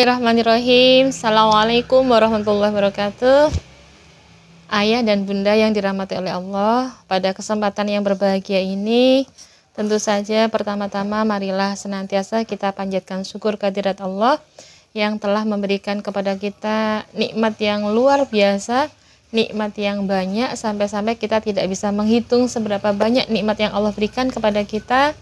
Bismillahirrahmanirrahim. Assalamualaikum warahmatullahi wabarakatuh. Ayah dan bunda yang dirahmati oleh Allah, pada kesempatan yang berbahagia ini, tentu saja pertama-tama marilah senantiasa kita panjatkan syukur kehadirat Allah yang telah memberikan kepada kita nikmat yang luar biasa, nikmat yang banyak, sampai-sampai kita tidak bisa menghitung seberapa banyak nikmat yang Allah berikan kepada kita,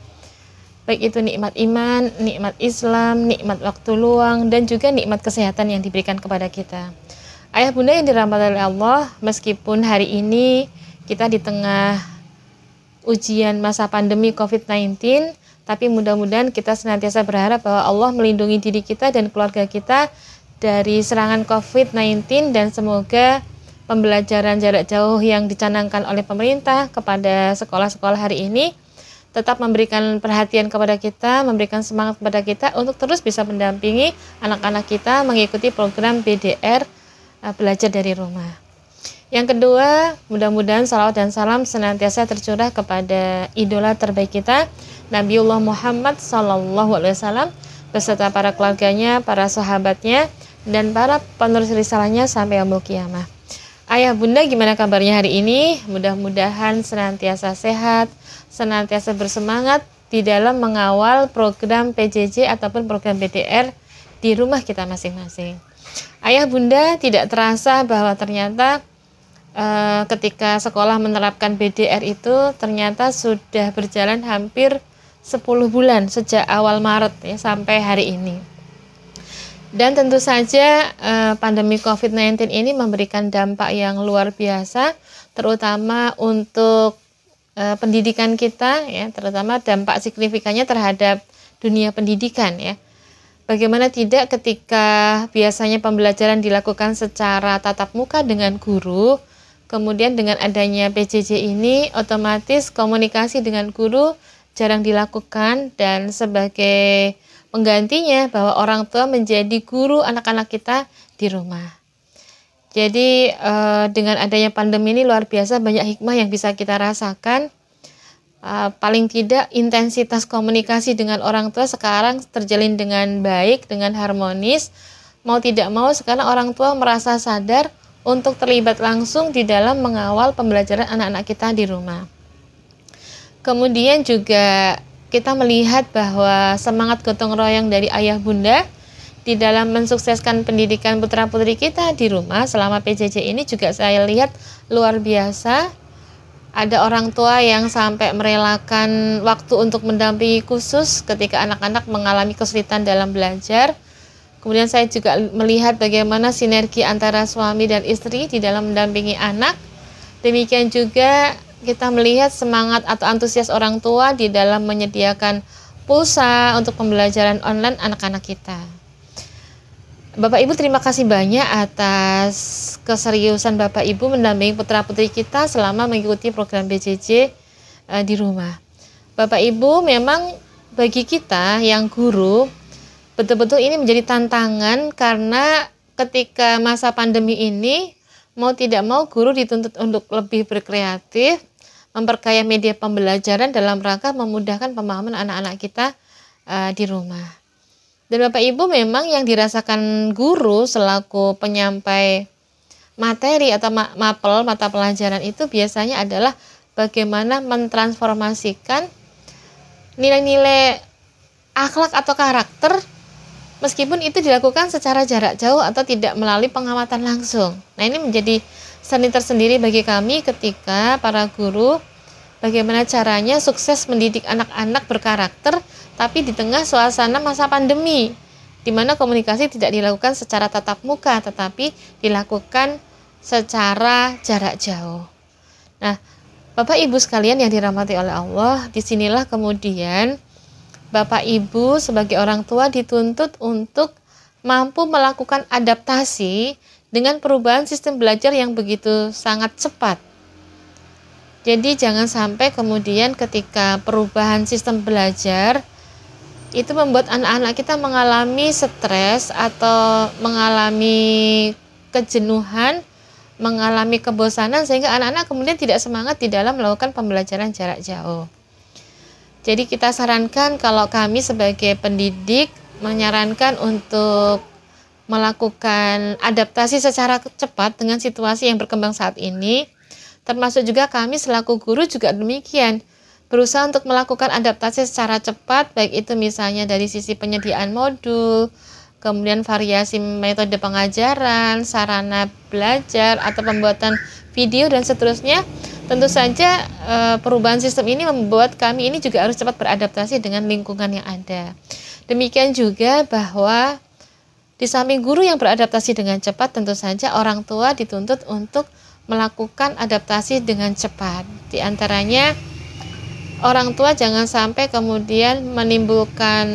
baik itu nikmat iman, nikmat Islam, nikmat waktu luang, dan juga nikmat kesehatan yang diberikan kepada kita. Ayah bunda yang dirahmati oleh Allah, meskipun hari ini kita di tengah ujian masa pandemi COVID-19, tapi mudah-mudahan kita senantiasa berharap bahwa Allah melindungi diri kita dan keluarga kita dari serangan COVID-19, dan semoga pembelajaran jarak jauh yang dicanangkan oleh pemerintah kepada sekolah-sekolah hari ini tetap memberikan perhatian kepada kita, memberikan semangat kepada kita untuk terus bisa mendampingi anak-anak kita mengikuti program BDR belajar dari rumah. Yang kedua, mudah-mudahan salawat dan salam senantiasa tercurah kepada idola terbaik kita, Nabiullah Muhammad SAW, beserta para keluarganya, para sahabatnya, dan para penerus risalahnya sampai yaumul qiyamah. Ayah bunda, gimana kabarnya hari ini? Mudah-mudahan senantiasa sehat, senantiasa bersemangat di dalam mengawal program PJJ ataupun program BDR di rumah kita masing-masing. Ayah bunda, tidak terasa bahwa ternyata ketika sekolah menerapkan BDR itu ternyata sudah berjalan hampir 10 bulan sejak awal Maret ya, sampai hari ini. Dan tentu saja pandemi COVID-19 ini memberikan dampak yang luar biasa, terutama untuk pendidikan kita ya, terutama dampak signifikannya terhadap dunia pendidikan ya. Bagaimana tidak ketika biasanya pembelajaran dilakukan secara tatap muka dengan guru, kemudian dengan adanya PJJ ini otomatis komunikasi dengan guru jarang dilakukan, dan sebagai penggantinya bahwa orang tua menjadi guru anak-anak kita di rumah. Jadi dengan adanya pandemi ini luar biasa banyak hikmah yang bisa kita rasakan. Paling tidak intensitas komunikasi dengan orang tua sekarang terjalin dengan baik, dengan harmonis. Mau tidak mau sekarang orang tua merasa sadar untuk terlibat langsung di dalam mengawal pembelajaran anak-anak kita di rumah. Kemudian juga kita melihat bahwa semangat gotong royong dari ayah bunda di dalam mensukseskan pendidikan putra-putri kita di rumah selama PJJ ini juga saya lihat luar biasa. Ada orang tua yang sampai merelakan waktu untuk mendampingi khusus ketika anak-anak mengalami kesulitan dalam belajar. Kemudian saya juga melihat bagaimana sinergi antara suami dan istri di dalam mendampingi anak. Demikian juga kita melihat semangat atau antusias orang tua di dalam menyediakan pulsa untuk pembelajaran online anak-anak kita. Bapak Ibu, terima kasih banyak atas keseriusan Bapak Ibu mendampingi putra-putri kita selama mengikuti program BJJ di rumah. Bapak Ibu, memang bagi kita yang guru, betul-betul ini menjadi tantangan karena ketika masa pandemi ini, mau tidak mau guru dituntut untuk lebih berkreatif, memperkaya media pembelajaran dalam rangka memudahkan pemahaman anak-anak kita di rumah. Dan Bapak Ibu, memang yang dirasakan guru selaku penyampai materi atau mapel mata pelajaran itu biasanya adalah bagaimana mentransformasikan nilai-nilai akhlak atau karakter meskipun itu dilakukan secara jarak jauh atau tidak melalui pengamatan langsung. Nah, ini menjadi seni tersendiri bagi kami ketika para guru bagaimana caranya sukses mendidik anak-anak berkarakter tapi di tengah suasana masa pandemi, di mana komunikasi tidak dilakukan secara tatap muka, tetapi dilakukan secara jarak jauh. Nah, Bapak Ibu sekalian yang dirahmati oleh Allah, disinilah kemudian Bapak Ibu sebagai orang tua dituntut untuk mampu melakukan adaptasi dengan perubahan sistem belajar yang begitu sangat cepat. Jadi jangan sampai kemudian ketika perubahan sistem belajar itu membuat anak-anak kita mengalami stres atau mengalami kejenuhan, mengalami kebosanan sehingga anak-anak kemudian tidak semangat di dalam melakukan pembelajaran jarak jauh. Jadi kita sarankan kalau kami sebagai pendidik menyarankan untuk melakukan adaptasi secara cepat dengan situasi yang berkembang saat ini. Termasuk juga kami selaku guru juga demikian, berusaha untuk melakukan adaptasi secara cepat, baik itu misalnya dari sisi penyediaan modul, kemudian variasi metode pengajaran, sarana belajar, atau pembuatan video dan seterusnya. Tentu saja perubahan sistem ini membuat kami ini juga harus cepat beradaptasi dengan lingkungan yang ada. Demikian juga bahwa di samping guru yang beradaptasi dengan cepat, tentu saja orang tua dituntut untuk melakukan adaptasi dengan cepat. Di antaranya orang tua jangan sampai kemudian menimbulkan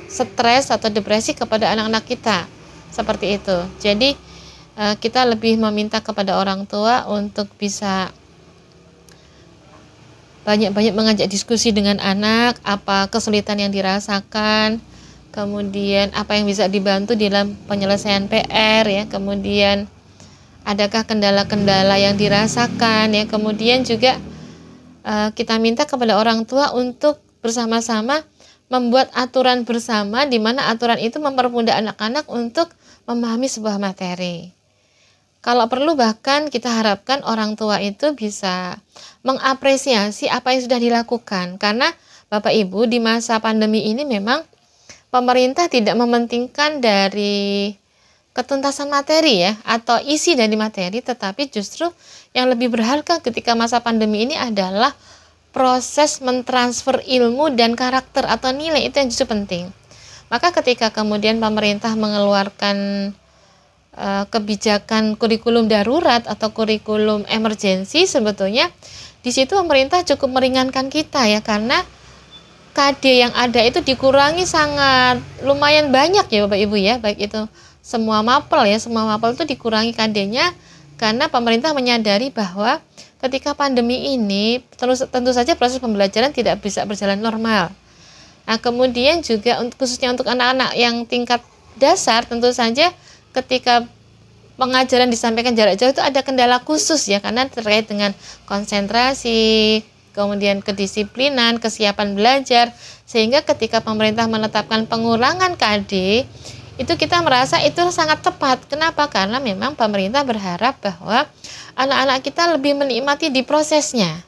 stres atau depresi kepada anak-anak kita, seperti itu. Jadi kita lebih meminta kepada orang tua untuk bisa banyak-banyak mengajak diskusi dengan anak, apa kesulitan yang dirasakan, kemudian apa yang bisa dibantu dalam penyelesaian PR ya, kemudian adakah kendala-kendala yang dirasakan ya, kemudian juga kita minta kepada orang tua untuk bersama-sama membuat aturan bersama, di mana aturan itu mempermudah anak-anak untuk memahami sebuah materi. Kalau perlu bahkan kita harapkan orang tua itu bisa mengapresiasi apa yang sudah dilakukan, karena Bapak Ibu di masa pandemi ini memang pemerintah tidak mementingkan dari ketuntasan materi ya, atau isi dari materi, tetapi justru yang lebih berharga ketika masa pandemi ini adalah proses mentransfer ilmu dan karakter atau nilai, itu yang justru penting. Maka ketika kemudian pemerintah mengeluarkan kebijakan kurikulum darurat atau kurikulum emergensi, sebetulnya di situ pemerintah cukup meringankan kita ya, karena KD yang ada itu dikurangi sangat lumayan banyak ya Bapak Ibu ya, baik itu semua mapel itu dikurangi KD-nya, karena pemerintah menyadari bahwa ketika pandemi ini tentu saja proses pembelajaran tidak bisa berjalan normal. Nah, kemudian juga khususnya untuk anak-anak yang tingkat dasar, tentu saja ketika pengajaran disampaikan jarak jauh itu ada kendala khusus ya, karena terkait dengan konsentrasi, kemudian kedisiplinan, kesiapan belajar, sehingga ketika pemerintah menetapkan pengurangan KD, itu kita merasa itu sangat tepat. Kenapa? Karena memang pemerintah berharap bahwa anak-anak kita lebih menikmati di prosesnya,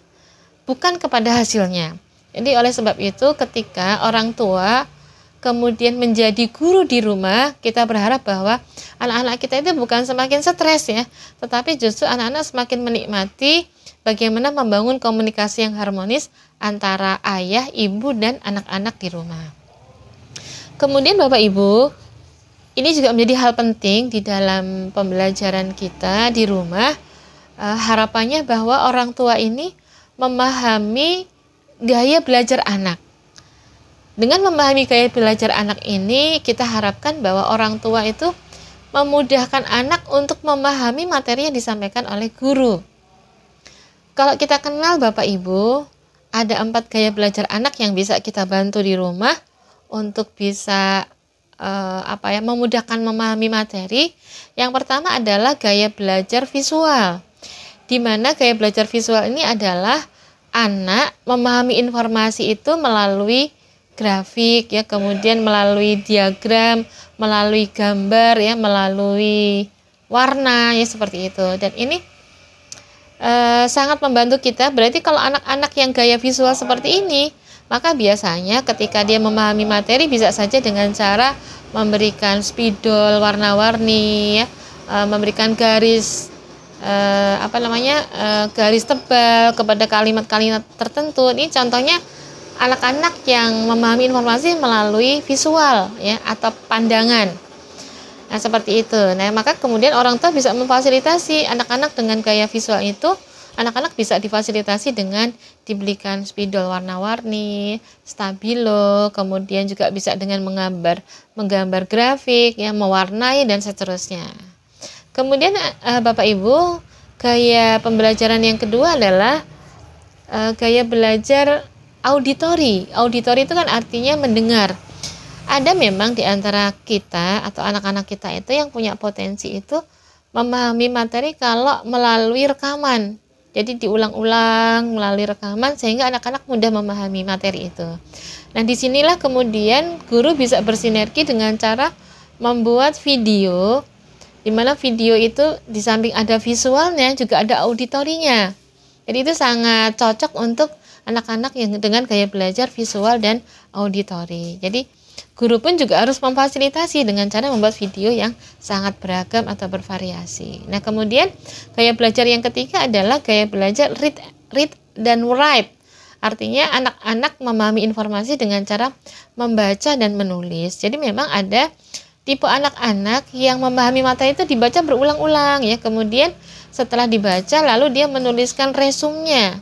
bukan kepada hasilnya. Jadi oleh sebab itu ketika orang tua kemudian menjadi guru di rumah, kita berharap bahwa anak-anak kita itu bukan semakin stres ya, tetapi justru anak-anak semakin menikmati bagaimana membangun komunikasi yang harmonis antara ayah, ibu, dan anak-anak di rumah. Kemudian Bapak Ibu, ini juga menjadi hal penting di dalam pembelajaran kita di rumah. Harapannya bahwa orang tua ini memahami gaya belajar anak. Dengan memahami gaya belajar anak ini, kita harapkan bahwa orang tua itu memudahkan anak untuk memahami materi yang disampaikan oleh guru. Kalau kita kenal Bapak Ibu, ada 4 gaya belajar anak yang bisa kita bantu di rumah untuk bisa memudahkan memahami materi. Yang pertama adalah gaya belajar visual, di mana gaya belajar visual ini adalah anak memahami informasi itu melalui grafik ya, kemudian melalui diagram, melalui gambar ya, melalui warna ya, seperti itu. Dan ini sangat membantu kita. Berarti kalau anak-anak yang gaya visual seperti ini, maka biasanya ketika dia memahami materi bisa saja dengan cara memberikan spidol warna-warni ya, memberikan garis garis tebal kepada kalimat-kalimat tertentu. Ini contohnya anak-anak yang memahami informasi melalui visual ya, atau pandangan. Nah, seperti itu. Nah, maka kemudian orang tua bisa memfasilitasi anak-anak dengan gaya visual itu. Anak-anak bisa difasilitasi dengan dibelikan spidol warna-warni, stabilo, kemudian juga bisa dengan menggambar grafik, ya, mewarnai dan seterusnya. Kemudian Bapak Ibu, gaya pembelajaran yang kedua adalah gaya belajar auditori. Auditori itu kan artinya mendengar. Ada memang di antara kita atau anak-anak kita itu yang punya potensi itu memahami materi kalau melalui rekaman. Jadi diulang-ulang melalui rekaman sehingga anak-anak mudah memahami materi itu. Nah, disinilah kemudian guru bisa bersinergi dengan cara membuat video, di mana video itu di samping ada visualnya juga ada auditorinya. Jadi itu sangat cocok untuk anak-anak yang dengan gaya belajar visual dan auditori. Jadi guru pun juga harus memfasilitasi dengan cara membuat video yang sangat beragam atau bervariasi. Nah, kemudian gaya belajar yang ketiga adalah gaya belajar read dan write. Artinya anak-anak memahami informasi dengan cara membaca dan menulis. Jadi memang ada tipe anak-anak yang memahami materi itu dibaca berulang-ulang ya. Kemudian setelah dibaca lalu dia menuliskan resumnya.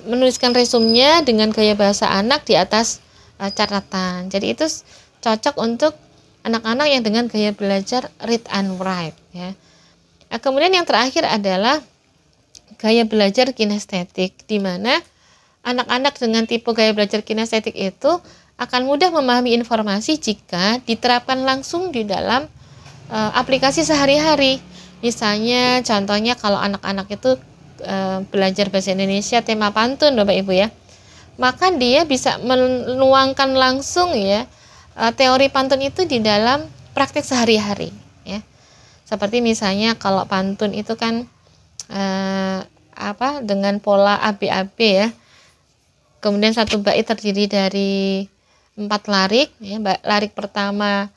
Menuliskan resumnya dengan gaya bahasa anak di atas catatan. Jadi itu cocok untuk anak-anak yang dengan gaya belajar read and write ya. Nah, kemudian yang terakhir adalah gaya belajar kinestetik, di mana anak-anak dengan tipe gaya belajar kinestetik itu akan mudah memahami informasi jika diterapkan langsung di dalam aplikasi sehari-hari. Misalnya contohnya kalau anak-anak itu belajar bahasa Indonesia tema pantun Bapak Ibu ya, maka dia bisa menuangkan langsung ya teori pantun itu di dalam praktek sehari-hari ya. Seperti misalnya kalau pantun itu kan dengan pola ABAB ya. Kemudian satu bait terdiri dari 4 larik ya. Larik pertama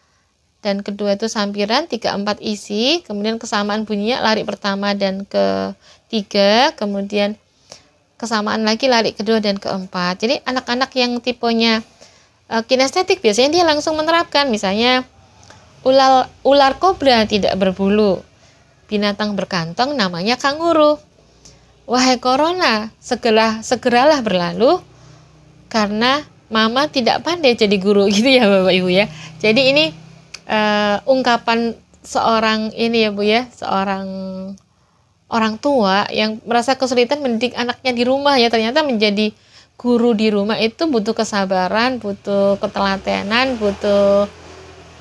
dan kedua itu sampiran, 3, 4 isi, kemudian kesamaan bunyinya larik pertama dan ketiga, kemudian kesamaan lagi larik kedua dan keempat. Jadi anak-anak yang tipenya kinestetik biasanya dia langsung menerapkan, misalnya ular kobra tidak berbulu, binatang berkantong namanya kanguru. Wahai corona, segeralah berlalu karena mama tidak pandai jadi guru, gitu ya Bapak Ibu ya. Jadi ini ungkapan seorang ini ya Bu ya, seorang orang tua yang merasa kesulitan mendidik anaknya di rumah ya, ternyata menjadi guru di rumah itu butuh kesabaran, butuh ketelatenan, butuh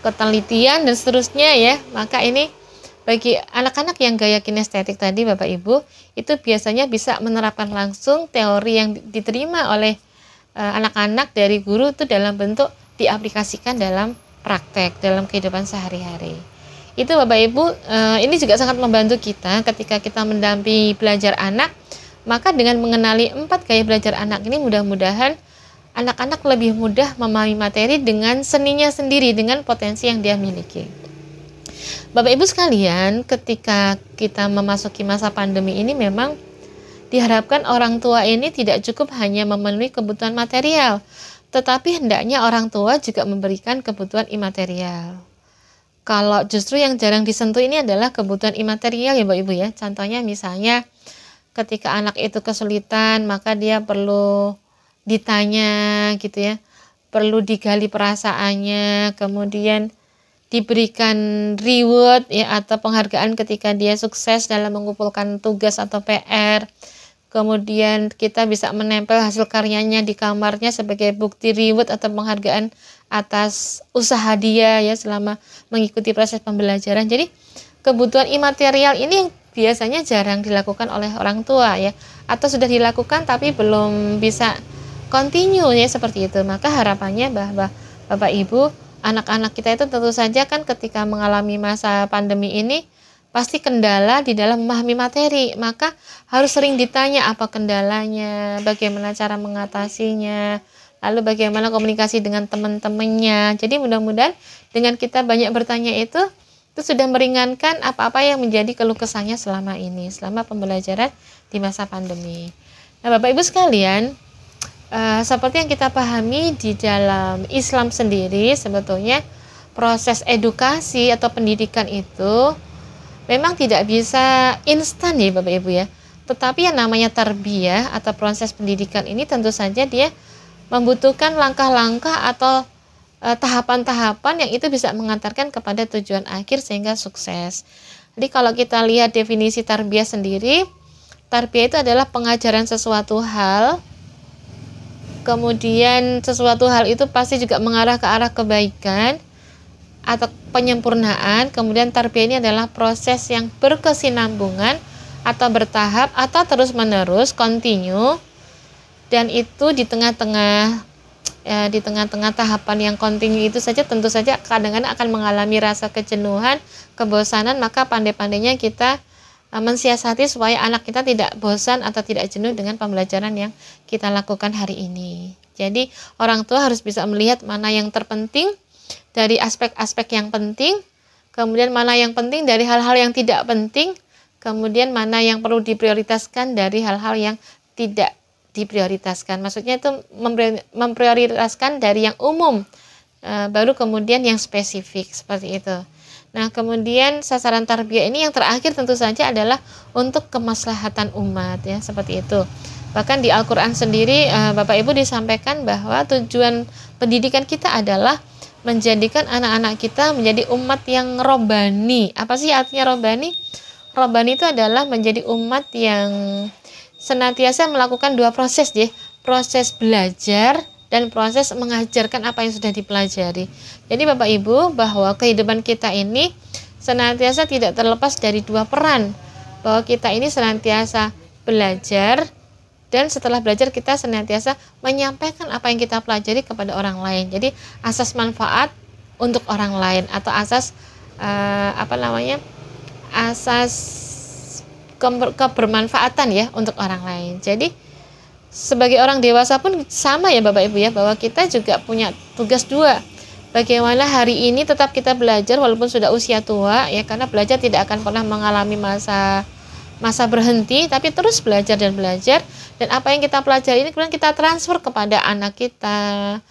ketelitian dan seterusnya ya. Maka ini bagi anak-anak yang gaya kinestetik tadi Bapak Ibu, itu biasanya bisa menerapkan langsung teori yang diterima oleh anak-anak dari guru itu dalam bentuk diaplikasikan dalam praktek, dalam kehidupan sehari-hari. Itu Bapak Ibu, ini juga sangat membantu kita ketika kita mendampingi belajar anak. Maka dengan mengenali 4 gaya belajar anak ini, mudah-mudahan anak-anak lebih mudah memahami materi dengan seninya sendiri, dengan potensi yang dia miliki. Bapak Ibu sekalian, ketika kita memasuki masa pandemi ini memang diharapkan orang tua ini tidak cukup hanya memenuhi kebutuhan material, tetapi hendaknya orang tua juga memberikan kebutuhan imaterial. Kalau justru yang jarang disentuh ini adalah kebutuhan imaterial ya Bapak Ibu ya. Contohnya misalnya ketika anak itu kesulitan, maka dia perlu ditanya gitu ya, perlu digali perasaannya, kemudian diberikan reward ya atau penghargaan ketika dia sukses dalam mengumpulkan tugas atau PR. Kemudian kita bisa menempel hasil karyanya di kamarnya sebagai bukti reward atau penghargaan atas usaha dia ya selama mengikuti proses pembelajaran. Jadi kebutuhan imaterial ini yang biasanya jarang dilakukan oleh orang tua ya, atau sudah dilakukan tapi belum bisa continue ya seperti itu. Maka harapannya bahwa Bapak Ibu, anak-anak kita itu tentu saja kan ketika mengalami masa pandemi ini pasti kendala di dalam memahami materi, maka harus sering ditanya apa kendalanya, bagaimana cara mengatasinya, lalu bagaimana komunikasi dengan teman-temannya. Jadi mudah-mudahan dengan kita banyak bertanya itu sudah meringankan apa-apa yang menjadi keluh kesahnya selama ini, selama pembelajaran di masa pandemi. Nah Bapak Ibu sekalian, seperti yang kita pahami di dalam Islam sendiri, sebetulnya proses edukasi atau pendidikan itu memang tidak bisa instan ya Bapak Ibu ya. Tetapi yang namanya tarbiyah atau proses pendidikan ini tentu saja dia membutuhkan langkah-langkah atau tahapan-tahapan yang itu bisa mengantarkan kepada tujuan akhir sehingga sukses. Jadi kalau kita lihat definisi tarbiyah sendiri, tarbiyah itu adalah pengajaran sesuatu hal, kemudian sesuatu hal itu pasti juga mengarah ke arah kebaikan atau penyempurnaan. Kemudian tarbiyah ini adalah proses yang berkesinambungan atau bertahap atau terus-menerus continue, dan itu di tengah-tengah tahapan yang continue itu saja tentu saja kadang-kadang akan mengalami rasa kejenuhan, kebosanan. Maka pandai-pandainya kita mensiasati supaya anak kita tidak bosan atau tidak jenuh dengan pembelajaran yang kita lakukan hari ini. Jadi orang tua harus bisa melihat mana yang terpenting dari aspek-aspek yang penting, kemudian mana yang penting dari hal-hal yang tidak penting, kemudian mana yang perlu diprioritaskan dari hal-hal yang tidak diprioritaskan. Maksudnya itu memprioritaskan dari yang umum, baru kemudian yang spesifik, seperti itu. Nah, kemudian sasaran tarbiyah ini yang terakhir tentu saja adalah untuk kemaslahatan umat, ya, seperti itu. Bahkan di Al-Quran sendiri, Bapak Ibu disampaikan bahwa tujuan pendidikan kita adalah menjadikan anak-anak kita menjadi umat yang robbani. Apa sih artinya robbani? Robbani itu adalah menjadi umat yang senantiasa melakukan dua proses, ya, proses belajar dan proses mengajarkan apa yang sudah dipelajari. Jadi Bapak Ibu, bahwa kehidupan kita ini senantiasa tidak terlepas dari dua peran. Bahwa kita ini senantiasa belajar, dan setelah belajar kita senantiasa menyampaikan apa yang kita pelajari kepada orang lain. Jadi asas manfaat untuk orang lain, atau asas asas kebermanfaatan, ya, untuk orang lain. Jadi sebagai orang dewasa pun sama, ya Bapak Ibu, ya, bahwa kita juga punya tugas dua. Bagaimana hari ini tetap kita belajar walaupun sudah usia tua, ya, karena belajar tidak akan pernah mengalami masa berhenti, tapi terus belajar dan belajar. Dan apa yang kita pelajari ini kemudian kita transfer kepada anak kita,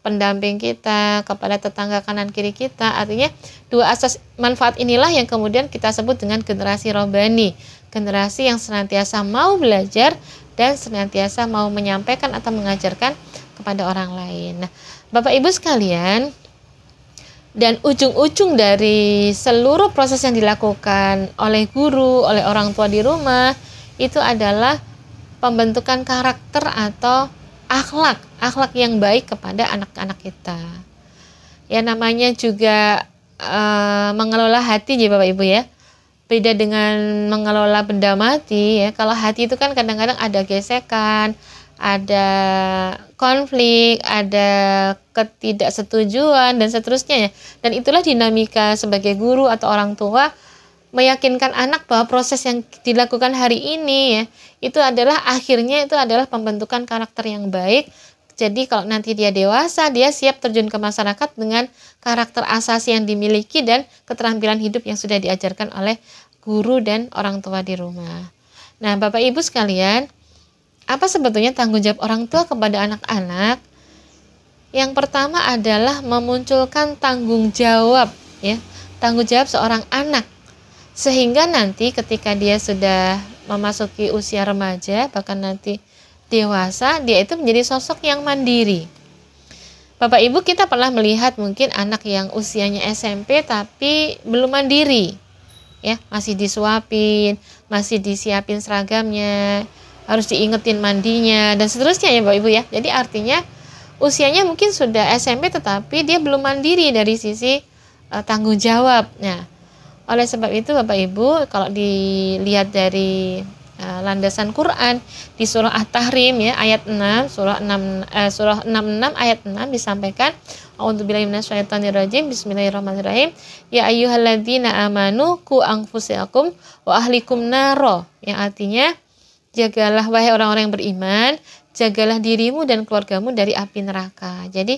pendamping kita, kepada tetangga kanan kiri kita. Artinya dua asas manfaat inilah yang kemudian kita sebut dengan generasi robbani, generasi yang senantiasa mau belajar dan senantiasa mau menyampaikan atau mengajarkan kepada orang lain. Nah, Bapak Ibu sekalian, dan ujung-ujung dari seluruh proses yang dilakukan oleh guru, oleh orang tua di rumah, itu adalah pembentukan karakter atau akhlak yang baik kepada anak-anak kita. Ya, namanya juga mengelola hati, ya Bapak Ibu, ya. Beda dengan mengelola benda mati, ya. Kalau hati itu kan kadang-kadang ada gesekan, ada konflik, ada ketidaksetujuan, dan seterusnya, ya. Dan itulah dinamika sebagai guru atau orang tua, meyakinkan anak bahwa proses yang dilakukan hari ini, ya, itu adalah akhirnya itu adalah pembentukan karakter yang baik. Jadi kalau nanti dia dewasa, dia siap terjun ke masyarakat dengan karakter asasi yang dimiliki dan keterampilan hidup yang sudah diajarkan oleh guru dan orang tua di rumah. Nah, Bapak Ibu sekalian, apa sebetulnya tanggung jawab orang tua kepada anak-anak? Yang pertama adalah memunculkan tanggung jawab, ya, tanggung jawab seorang anak, sehingga nanti ketika dia sudah memasuki usia remaja, bahkan nanti dewasa, dia itu menjadi sosok yang mandiri. Bapak Ibu, kita pernah melihat mungkin anak yang usianya SMP tapi belum mandiri, ya, masih disuapin, masih disiapin seragamnya, harus diingetin mandinya, dan seterusnya, ya Bapak Ibu, ya. Jadi artinya usianya mungkin sudah SMP tetapi dia belum mandiri dari sisi tanggung jawab. Nah, oleh sebab itu Bapak Ibu, kalau dilihat dari landasan Quran di surah At-Tahrim, ya, ayat 6, surah 66 ayat 6 disampaikan, A'udzubillahi minasyaitonirrajim, bismillahirrahmanirrahim, ya ayyuhalladzina amanu qu anfusakum wa ahlikum naro, yang artinya jagalah wahai orang-orang yang beriman, jagalah dirimu dan keluargamu dari api neraka. Jadi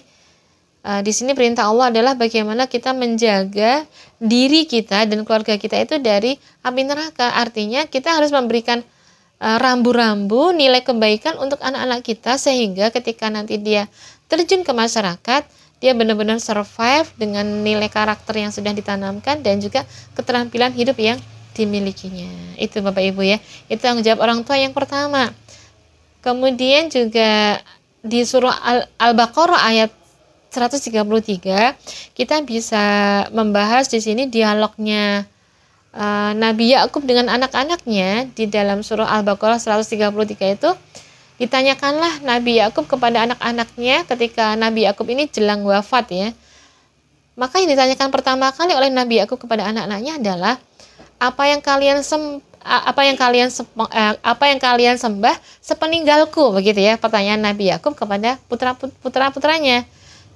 di sini perintah Allah adalah bagaimana kita menjaga diri kita dan keluarga kita itu dari api neraka. Artinya kita harus memberikan rambu-rambu nilai kebaikan untuk anak-anak kita, sehingga ketika nanti dia terjun ke masyarakat, dia benar-benar survive dengan nilai karakter yang sudah ditanamkan dan juga keterampilan hidup yang dimilikinya. Itu Bapak Ibu, ya. Itu tanggung jawab orang tua yang pertama. Kemudian juga di surah Al-Baqarah ayat 133 kita bisa membahas di sini dialognya Nabi Yakub dengan anak-anaknya. Di dalam surah Al-Baqarah 133 itu ditanyakanlah Nabi Yakub kepada anak-anaknya ketika Nabi Yakub ini jelang wafat, ya. Maka yang ditanyakan pertama kali oleh Nabi Yakub kepada anak-anaknya adalah apa yang kalian apa yang kalian sembah sepeninggalku, begitu ya pertanyaan Nabi Yakub kepada putra-putranya.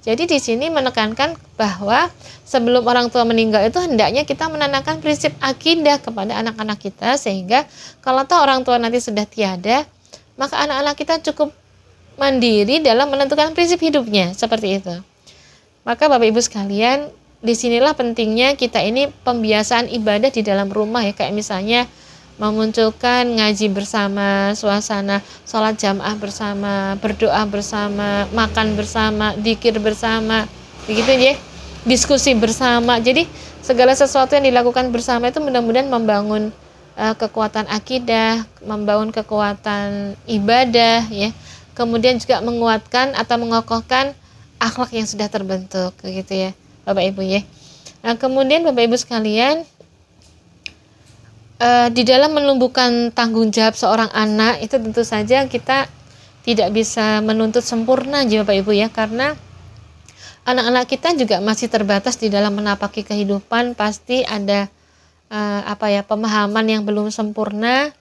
Jadi di sini menekankan bahwa sebelum orang tua meninggal itu hendaknya kita menanamkan prinsip akidah kepada anak-anak kita, sehingga kalau toh orang tua nanti sudah tiada, maka anak-anak kita cukup mandiri dalam menentukan prinsip hidupnya, seperti itu. Maka Bapak Ibu sekalian, disinilah pentingnya kita ini pembiasaan ibadah di dalam rumah ya, kayak misalnya memunculkan ngaji bersama, suasana sholat jamaah bersama, berdoa bersama, makan bersama, zikir bersama, begitu ya, diskusi bersama. Jadi segala sesuatu yang dilakukan bersama itu mudah-mudahan membangun kekuatan akidah, membangun kekuatan ibadah ya, kemudian juga menguatkan atau mengokohkan akhlak yang sudah terbentuk, gitu ya Bapak Ibu ya. Nah, kemudian Bapak Ibu sekalian, di dalam menumbuhkan tanggung jawab seorang anak itu tentu saja kita tidak bisa menuntut sempurna aja Bapak Ibu ya, karena anak-anak kita juga masih terbatas di dalam menapaki kehidupan, pasti ada pemahaman yang belum sempurna.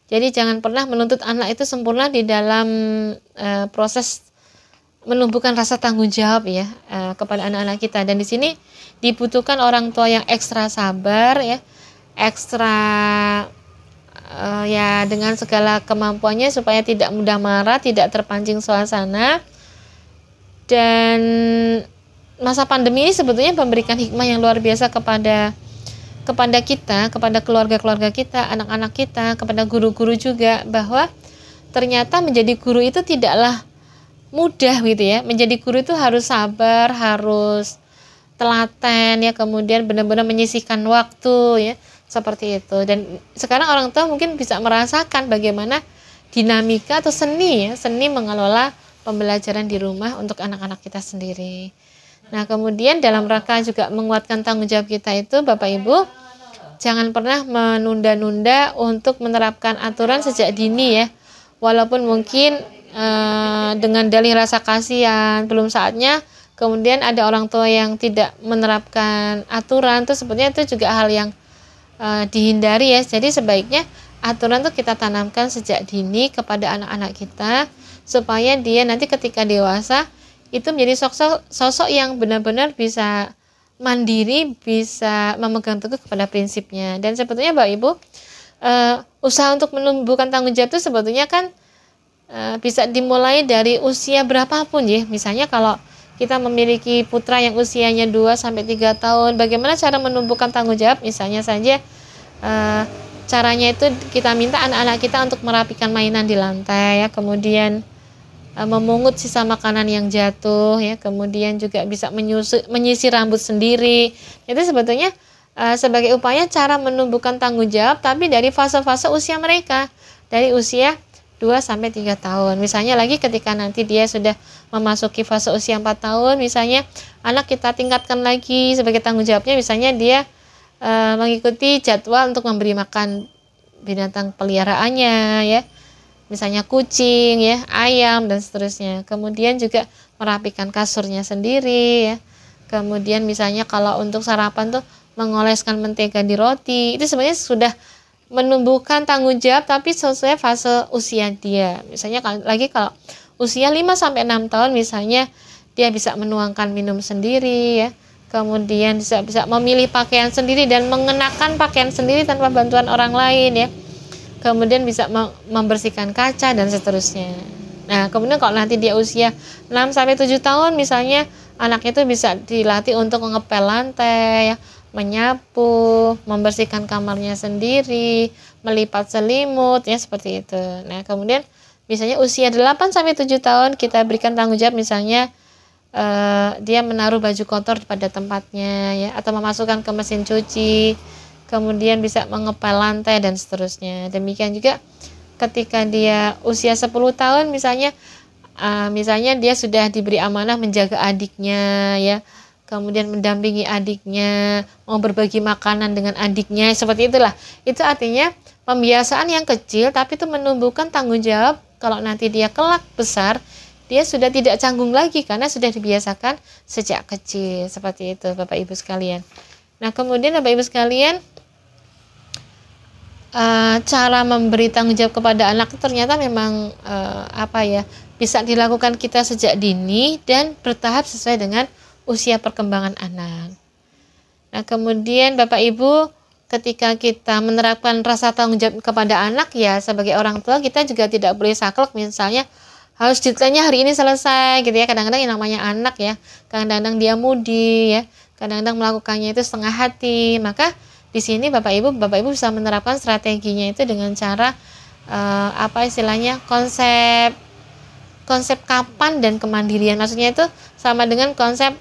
Jadi jangan pernah menuntut anak itu sempurna di dalam proses menumbuhkan rasa tanggung jawab ya kepada anak-anak kita. Dan di sini dibutuhkan orang tua yang ekstra sabar ya, ekstra ya dengan segala kemampuannya supaya tidak mudah marah, tidak terpancing suasana. Dan masa pandemi ini sebetulnya memberikan hikmah yang luar biasa kepada kita, kepada keluarga-keluarga kita, anak-anak kita, kepada guru-guru juga, bahwa ternyata menjadi guru itu tidaklah mudah gitu ya. Menjadi guru itu harus sabar, harus telaten ya, kemudian benar-benar menyisihkan waktu ya, seperti itu. Dan sekarang orang tua mungkin bisa merasakan bagaimana dinamika atau seni mengelola pembelajaran di rumah untuk anak-anak kita sendiri. Nah, kemudian dalam rangka juga menguatkan tanggung jawab kita itu, Bapak Ibu, jangan pernah menunda-nunda untuk menerapkan aturan sejak dini ya. Walaupun mungkin dengan dalih rasa kasihan belum saatnya, kemudian ada orang tua yang tidak menerapkan aturan, itu sebetulnya itu juga hal yang dihindari ya. Jadi sebaiknya aturan itu kita tanamkan sejak dini kepada anak-anak kita, supaya dia nanti ketika dewasa itu menjadi sosok yang benar-benar bisa mandiri, bisa memegang teguh kepada prinsipnya. Dan sebetulnya Bapak Ibu, usaha untuk menumbuhkan tanggung jawab itu sebetulnya kan bisa dimulai dari usia berapapun ya. Misalnya kalau kita memiliki putra yang usianya 2-3 tahun, bagaimana cara menumbuhkan tanggung jawab? Misalnya saja caranya itu kita minta anak-anak kita untuk merapikan mainan di lantai ya, kemudian memungut sisa makanan yang jatuh ya, kemudian juga bisa menyisir rambut sendiri. Itu sebetulnya sebagai upaya cara menumbuhkan tanggung jawab, tapi dari fase-fase usia mereka, dari usia 2-3 tahun. Misalnya lagi ketika nanti dia sudah memasuki fase usia 4 tahun, misalnya anak kita tingkatkan lagi sebagai tanggung jawabnya, misalnya dia mengikuti jadwal untuk memberi makan binatang peliharaannya ya, misalnya kucing ya, ayam dan seterusnya. Kemudian juga merapikan kasurnya sendiri ya. Kemudian misalnya kalau untuk sarapan tuh mengoleskan mentega di roti. Itu sebenarnya sudah menumbuhkan tanggung jawab tapi sesuai fase usia dia. Misalnya kalau usia 5-6 tahun misalnya dia bisa menuangkan minum sendiri ya. Kemudian bisa memilih pakaian sendiri dan mengenakan pakaian sendiri tanpa bantuan orang lain ya. Kemudian bisa membersihkan kaca dan seterusnya. Nah, kemudian kalau nanti dia usia 6-7 tahun misalnya, anak itu bisa dilatih untuk mengepel lantai, ya, menyapu, membersihkan kamarnya sendiri, melipat selimut, ya seperti itu. Nah, kemudian misalnya usia 8-7 tahun kita berikan tanggung jawab misalnya dia menaruh baju kotor pada tempatnya ya, atau memasukkan ke mesin cuci, kemudian bisa mengepel lantai dan seterusnya. Demikian juga ketika dia usia 10 tahun misalnya dia sudah diberi amanah menjaga adiknya ya, kemudian mendampingi adiknya, mau berbagi makanan dengan adiknya, seperti itulah. Itu artinya pembiasaan yang kecil tapi itu menumbuhkan tanggung jawab. Kalau nanti dia kelak besar, dia sudah tidak canggung lagi karena sudah dibiasakan sejak kecil. Seperti itu Bapak Ibu sekalian. Nah, kemudian Bapak Ibu sekalian, cara memberi tanggung jawab kepada anak itu ternyata memang bisa dilakukan kita sejak dini dan bertahap sesuai dengan usia perkembangan anak. Nah, kemudian Bapak Ibu, ketika kita menerapkan rasa tanggung jawab kepada anak, ya sebagai orang tua kita juga tidak boleh saklek, misalnya harus deadline-nya hari ini selesai gitu ya. Kadang-kadang yang namanya anak ya, kadang-kadang dia mudi ya, kadang-kadang melakukannya itu setengah hati. Maka di sini Bapak Ibu bisa menerapkan strateginya itu dengan cara konsep kapan dan kemandirian. Maksudnya itu sama dengan konsep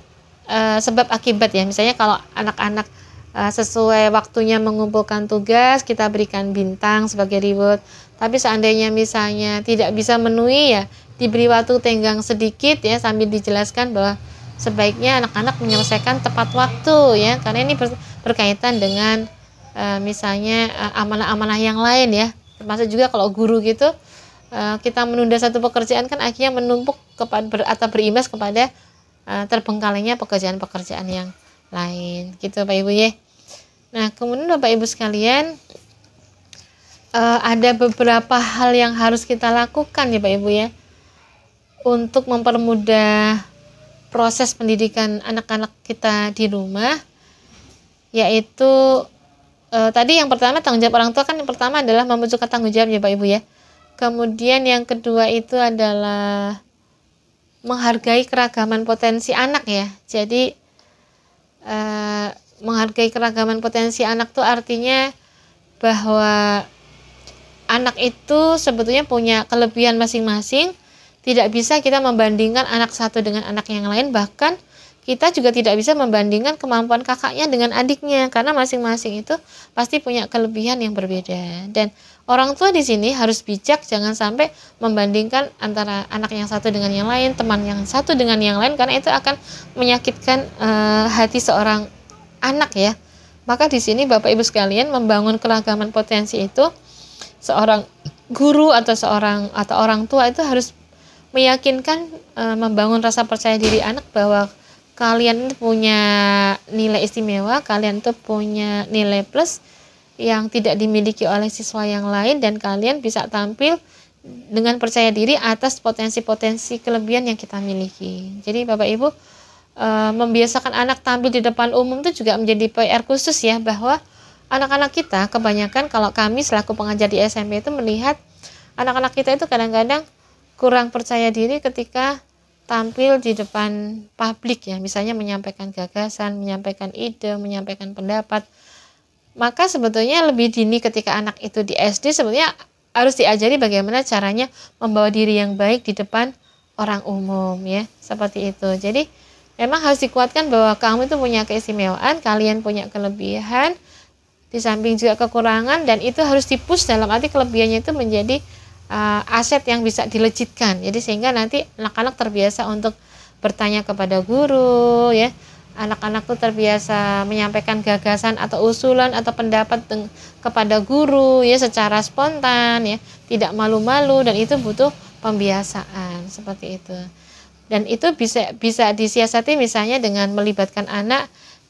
sebab akibat ya. Misalnya kalau anak-anak sesuai waktunya mengumpulkan tugas, kita berikan bintang sebagai reward. Tapi seandainya misalnya tidak bisa memenuhi, ya diberi waktu tenggang sedikit ya, sambil dijelaskan bahwa sebaiknya anak-anak menyelesaikan tepat waktu ya, karena ini berkaitan dengan misalnya amanah-amanah yang lain ya. Termasuk juga kalau guru gitu, kita menunda satu pekerjaan kan akhirnya menumpuk atau berimbas kepada terbengkalainya pekerjaan-pekerjaan yang lain gitu Pak Ibu ya. Nah, kemudian Bapak Ibu sekalian, ada beberapa hal yang harus kita lakukan ya Pak Ibu ya, untuk mempermudah proses pendidikan anak-anak kita di rumah, yaitu tadi yang pertama tanggung jawab orang tua kan, yang pertama adalah memunculkan tanggung jawab ya Pak Ibu ya. Kemudian yang kedua itu adalah menghargai keragaman potensi anak ya. Jadi menghargai keragaman potensi anak itu artinya bahwa anak itu sebetulnya punya kelebihan masing-masing. Tidak bisa kita membandingkan anak satu dengan anak yang lain, bahkan kita juga tidak bisa membandingkan kemampuan kakaknya dengan adiknya, karena masing-masing itu pasti punya kelebihan yang berbeda. Dan orang tua di sini harus bijak, jangan sampai membandingkan antara anak yang satu dengan yang lain, teman yang satu dengan yang lain, karena itu akan menyakitkan hati seorang anak ya. Maka di sini Bapak Ibu sekalian, membangun keragaman potensi itu, seorang guru atau orang tua itu harus meyakinkan, membangun rasa percaya diri anak bahwa kalian punya nilai istimewa, kalian tuh punya nilai plus yang tidak dimiliki oleh siswa yang lain, dan kalian bisa tampil dengan percaya diri atas potensi-potensi kelebihan yang kita miliki. Jadi Bapak Ibu, membiasakan anak tampil di depan umum itu juga menjadi PR khusus ya, bahwa anak-anak kita kebanyakan, kalau kami selaku pengajar di SMP itu melihat anak-anak kita itu kadang-kadang kurang percaya diri ketika tampil di depan publik ya, misalnya menyampaikan gagasan, menyampaikan ide, menyampaikan pendapat. Maka sebetulnya lebih dini ketika anak itu di SD sebetulnya harus diajari bagaimana caranya membawa diri yang baik di depan orang umum ya, seperti itu. Jadi memang harus dikuatkan bahwa kamu itu punya keistimewaan, kalian punya kelebihan, di samping juga kekurangan, dan itu harus dipush dalam arti kelebihannya itu menjadi aset yang bisa dilejitkan. Jadi sehingga nanti anak-anak terbiasa untuk bertanya kepada guru ya. Anak-anak tuh terbiasa menyampaikan gagasan atau usulan atau pendapat kepada guru ya secara spontan ya, tidak malu-malu, dan itu butuh pembiasaan seperti itu. Dan itu bisa disiasati misalnya dengan melibatkan anak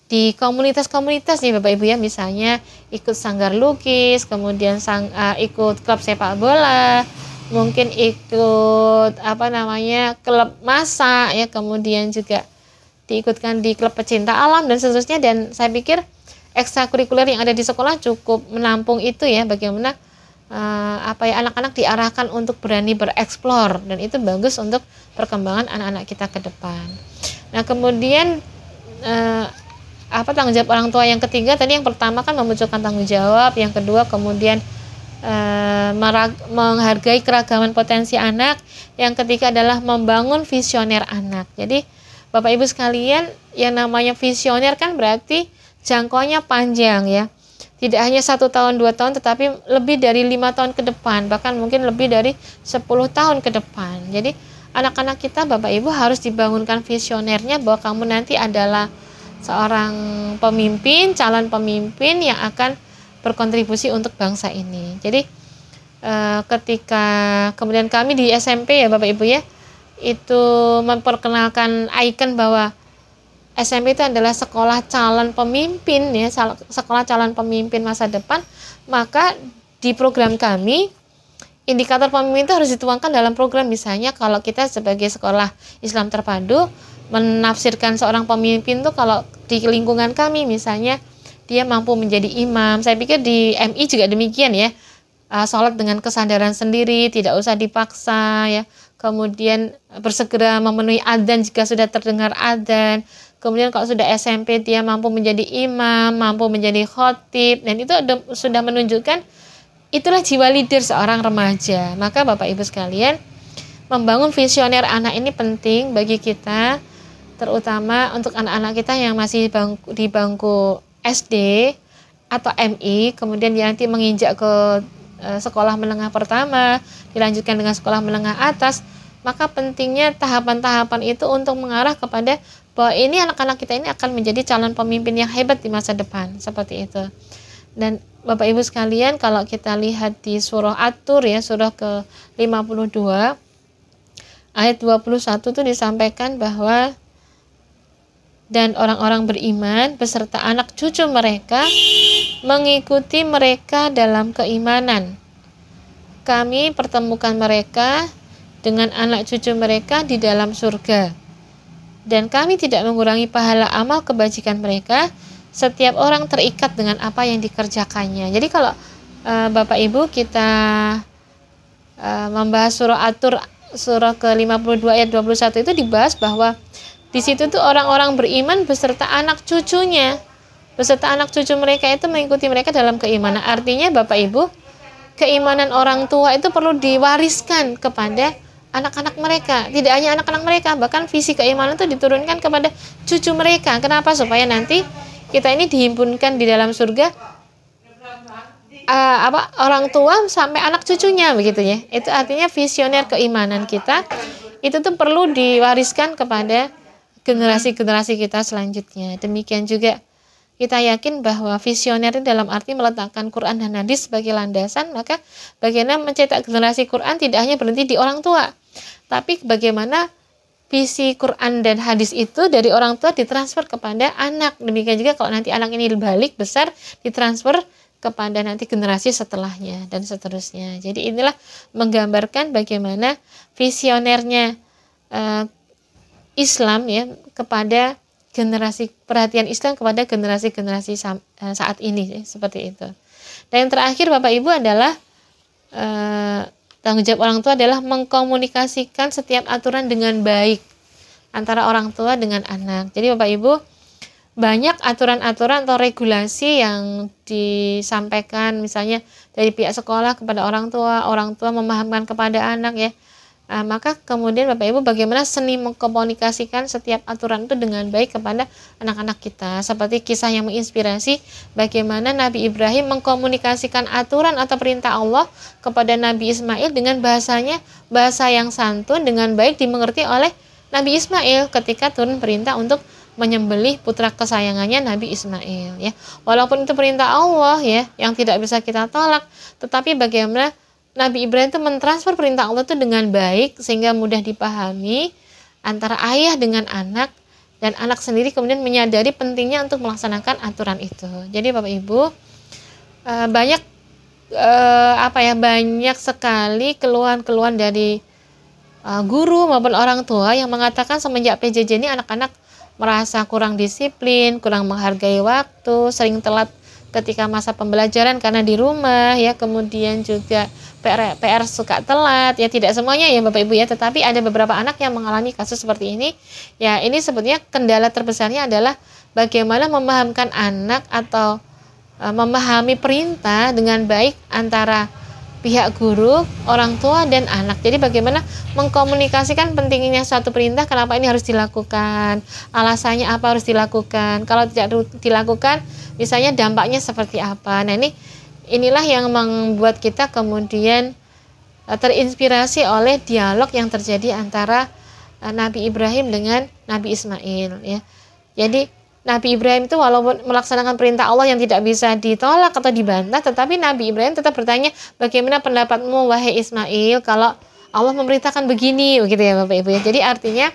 di komunitas-komunitas nih Bapak Ibu ya, misalnya ikut sanggar lukis, kemudian ikut klub sepak bola, mungkin ikut klub masak ya, kemudian juga diikutkan di klub pecinta alam dan seterusnya. Dan saya pikir ekstrakurikuler yang ada di sekolah cukup menampung itu ya, bagaimana anak-anak diarahkan untuk berani bereksplor, dan itu bagus untuk perkembangan anak-anak kita ke depan. Nah, kemudian tanggung jawab orang tua yang ketiga tadi, yang pertama kan memunculkan tanggung jawab, yang kedua kemudian menghargai keragaman potensi anak, yang ketiga adalah membangun visioner anak. Jadi Bapak Ibu sekalian, yang namanya visioner kan berarti jangkauannya panjang ya, tidak hanya 1 tahun 2 tahun, tetapi lebih dari 5 tahun ke depan, bahkan mungkin lebih dari 10 tahun ke depan. Jadi anak-anak kita Bapak Ibu harus dibangunkan visionernya, bahwa kamu nanti adalah seorang pemimpin, calon pemimpin yang akan berkontribusi untuk bangsa ini. Jadi ketika kemudian kami di SMP ya Bapak Ibu ya, itu memperkenalkan ikon bahwa SMP itu adalah sekolah calon pemimpin ya, sekolah calon pemimpin masa depan. Maka di program kami, indikator pemimpin itu harus dituangkan dalam program. Misalnya kalau kita sebagai sekolah Islam terpadu menafsirkan seorang pemimpin tuh, kalau di lingkungan kami misalnya dia mampu menjadi imam. Saya pikir di MI juga demikian ya. Sholat dengan kesadaran sendiri, tidak usah dipaksa ya. Kemudian bersegera memenuhi adzan jika sudah terdengar adzan. Kemudian kalau sudah SMP dia mampu menjadi imam, mampu menjadi khotib, dan itu sudah menunjukkan itulah jiwa leader seorang remaja. Maka Bapak Ibu sekalian, membangun visioner anak ini penting bagi kita, terutama untuk anak-anak kita yang masih di bangku SD atau MI, kemudian dia nanti menginjak ke sekolah menengah pertama, dilanjutkan dengan sekolah menengah atas. Maka pentingnya tahapan-tahapan itu untuk mengarah kepada bahwa ini anak-anak kita ini akan menjadi calon pemimpin yang hebat di masa depan, seperti itu. Dan Bapak Ibu sekalian, kalau kita lihat di surah At-Tur ya, surah ke-52 ayat 21 itu disampaikan bahwa dan orang-orang beriman beserta anak cucu mereka mengikuti mereka dalam keimanan. Kami pertemukan mereka dengan anak cucu mereka di dalam surga. Dan kami tidak mengurangi pahala amal kebajikan mereka. Setiap orang terikat dengan apa yang dikerjakannya. Jadi kalau Bapak Ibu kita membahas surah At-Tur surah ke-52 ayat 21 itu dibahas bahwa di situ tuh orang-orang beriman beserta anak cucunya, beserta anak cucu mereka itu mengikuti mereka dalam keimanan. Artinya Bapak Ibu, keimanan orang tua itu perlu diwariskan kepada anak-anak mereka. Tidak hanya anak-anak mereka, bahkan visi keimanan itu diturunkan kepada cucu mereka. Kenapa? Supaya nanti kita ini dihimpunkan di dalam surga orang tua sampai anak cucunya, begitu ya. Itu artinya visioner keimanan kita itu tuh perlu diwariskan kepada generasi-generasi kita selanjutnya. Demikian juga kita yakin bahwa visioner dalam arti meletakkan Quran dan hadis sebagai landasan. Maka bagaimana mencetak generasi Quran tidak hanya berhenti di orang tua, tapi bagaimana visi Quran dan hadis itu dari orang tua ditransfer kepada anak. Demikian juga kalau nanti anak ini balik besar, ditransfer kepada nanti generasi setelahnya dan seterusnya. Jadi inilah menggambarkan bagaimana visionernya Islam ya kepada generasi, perhatian Islam kepada generasi-generasi saat ini ya, seperti itu. Dan yang terakhir Bapak Ibu adalah tanggung jawab orang tua adalah mengkomunikasikan setiap aturan dengan baik antara orang tua dengan anak. Jadi Bapak Ibu, banyak aturan-aturan atau regulasi yang disampaikan misalnya dari pihak sekolah kepada orang tua memahamkan kepada anak ya. Maka kemudian Bapak Ibu bagaimana seni mengkomunikasikan setiap aturan itu dengan baik kepada anak-anak kita. Seperti kisah yang menginspirasi bagaimana Nabi Ibrahim mengkomunikasikan aturan atau perintah Allah kepada Nabi Ismail dengan bahasanya, bahasa yang santun dengan baik dimengerti oleh Nabi Ismail ketika turun perintah untuk menyembelih putra kesayangannya Nabi Ismail ya. Walaupun itu perintah Allah ya yang tidak bisa kita tolak, tetapi bagaimana Nabi Ibrahim itu mentransfer perintah Allah itu dengan baik sehingga mudah dipahami antara ayah dengan anak, dan anak sendiri kemudian menyadari pentingnya untuk melaksanakan aturan itu. Jadi Bapak Ibu, banyak banyak sekali keluhan-keluhan dari guru maupun orang tua yang mengatakan semenjak PJJ ini anak-anak merasa kurang disiplin, kurang menghargai waktu, sering telat ketika masa pembelajaran karena di rumah ya, kemudian juga PR suka telat ya. Tidak semuanya ya Bapak Ibu ya, tetapi ada beberapa anak yang mengalami kasus seperti ini ya. Ini sebetulnya kendala terbesarnya adalah bagaimana memahamkan anak atau memahami perintah dengan baik antara pihak guru, orang tua, dan anak. Jadi bagaimana mengkomunikasikan pentingnya suatu perintah, kenapa ini harus dilakukan, alasannya apa harus dilakukan, kalau tidak dilakukan misalnya dampaknya seperti apa. Nah inilah yang membuat kita kemudian terinspirasi oleh dialog yang terjadi antara Nabi Ibrahim dengan Nabi Ismail ya. Jadi Nabi Ibrahim itu walaupun melaksanakan perintah Allah yang tidak bisa ditolak atau dibantah, tetapi Nabi Ibrahim tetap bertanya, bagaimana pendapatmu wahai Ismail kalau Allah memerintahkan begini, begitu ya Bapak Ibu ya. Jadi artinya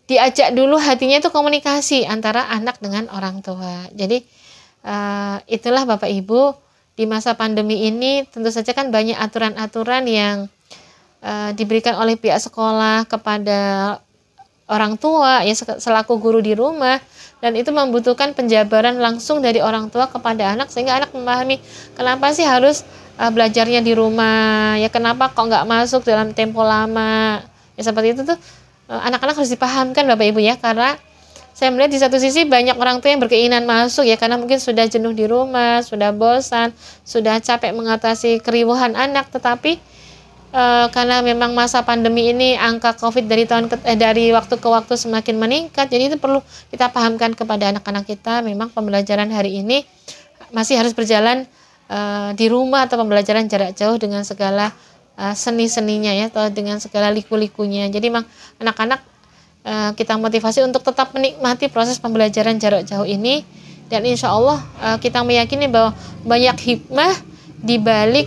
diajak dulu hatinya itu komunikasi antara anak dengan orang tua. Jadi itulah Bapak Ibu di masa pandemi ini tentu saja kan banyak aturan-aturan yang diberikan oleh pihak sekolah kepada orang tua ya selaku guru di rumah, dan itu membutuhkan penjabaran langsung dari orang tua kepada anak sehingga anak memahami kenapa sih harus belajarnya di rumah ya, kenapa kok nggak masuk dalam tempo lama ya, seperti itu tuh anak-anak harus dipahamkan Bapak Ibu ya, karena saya melihat di satu sisi banyak orang tua yang berkeinginan masuk ya karena mungkin sudah jenuh di rumah, sudah bosan, sudah capek mengatasi keriuhan anak, tetapi karena memang masa pandemi ini angka COVID dari waktu ke waktu semakin meningkat, jadi itu perlu kita pahamkan kepada anak-anak kita, memang pembelajaran hari ini masih harus berjalan di rumah atau pembelajaran jarak jauh dengan segala seni-seninya ya, atau dengan segala liku-likunya. Jadi memang anak-anak kita motivasi untuk tetap menikmati proses pembelajaran jarak jauh ini, dan insya Allah kita meyakini bahwa banyak hikmah di balik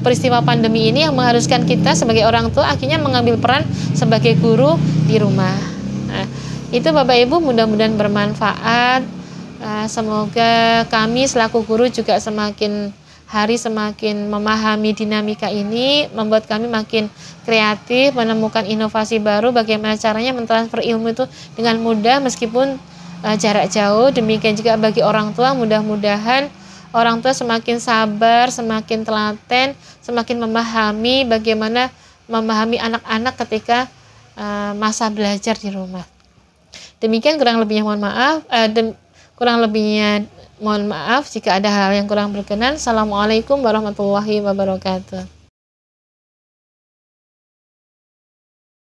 peristiwa pandemi ini yang mengharuskan kita sebagai orang tua akhirnya mengambil peran sebagai guru di rumah. Nah, itu Bapak Ibu mudah-mudahan bermanfaat. Semoga kami selaku guru juga semakin hari semakin memahami dinamika ini, membuat kami makin kreatif, menemukan inovasi baru bagaimana caranya mentransfer ilmu itu dengan mudah meskipun jarak jauh. Demikian juga bagi orang tua, mudah-mudahan orang tua semakin sabar, semakin telaten, semakin memahami bagaimana memahami anak-anak ketika masa belajar di rumah. Demikian kurang lebihnya mohon maaf jika ada hal yang kurang berkenan. Assalamualaikum warahmatullahi wabarakatuh.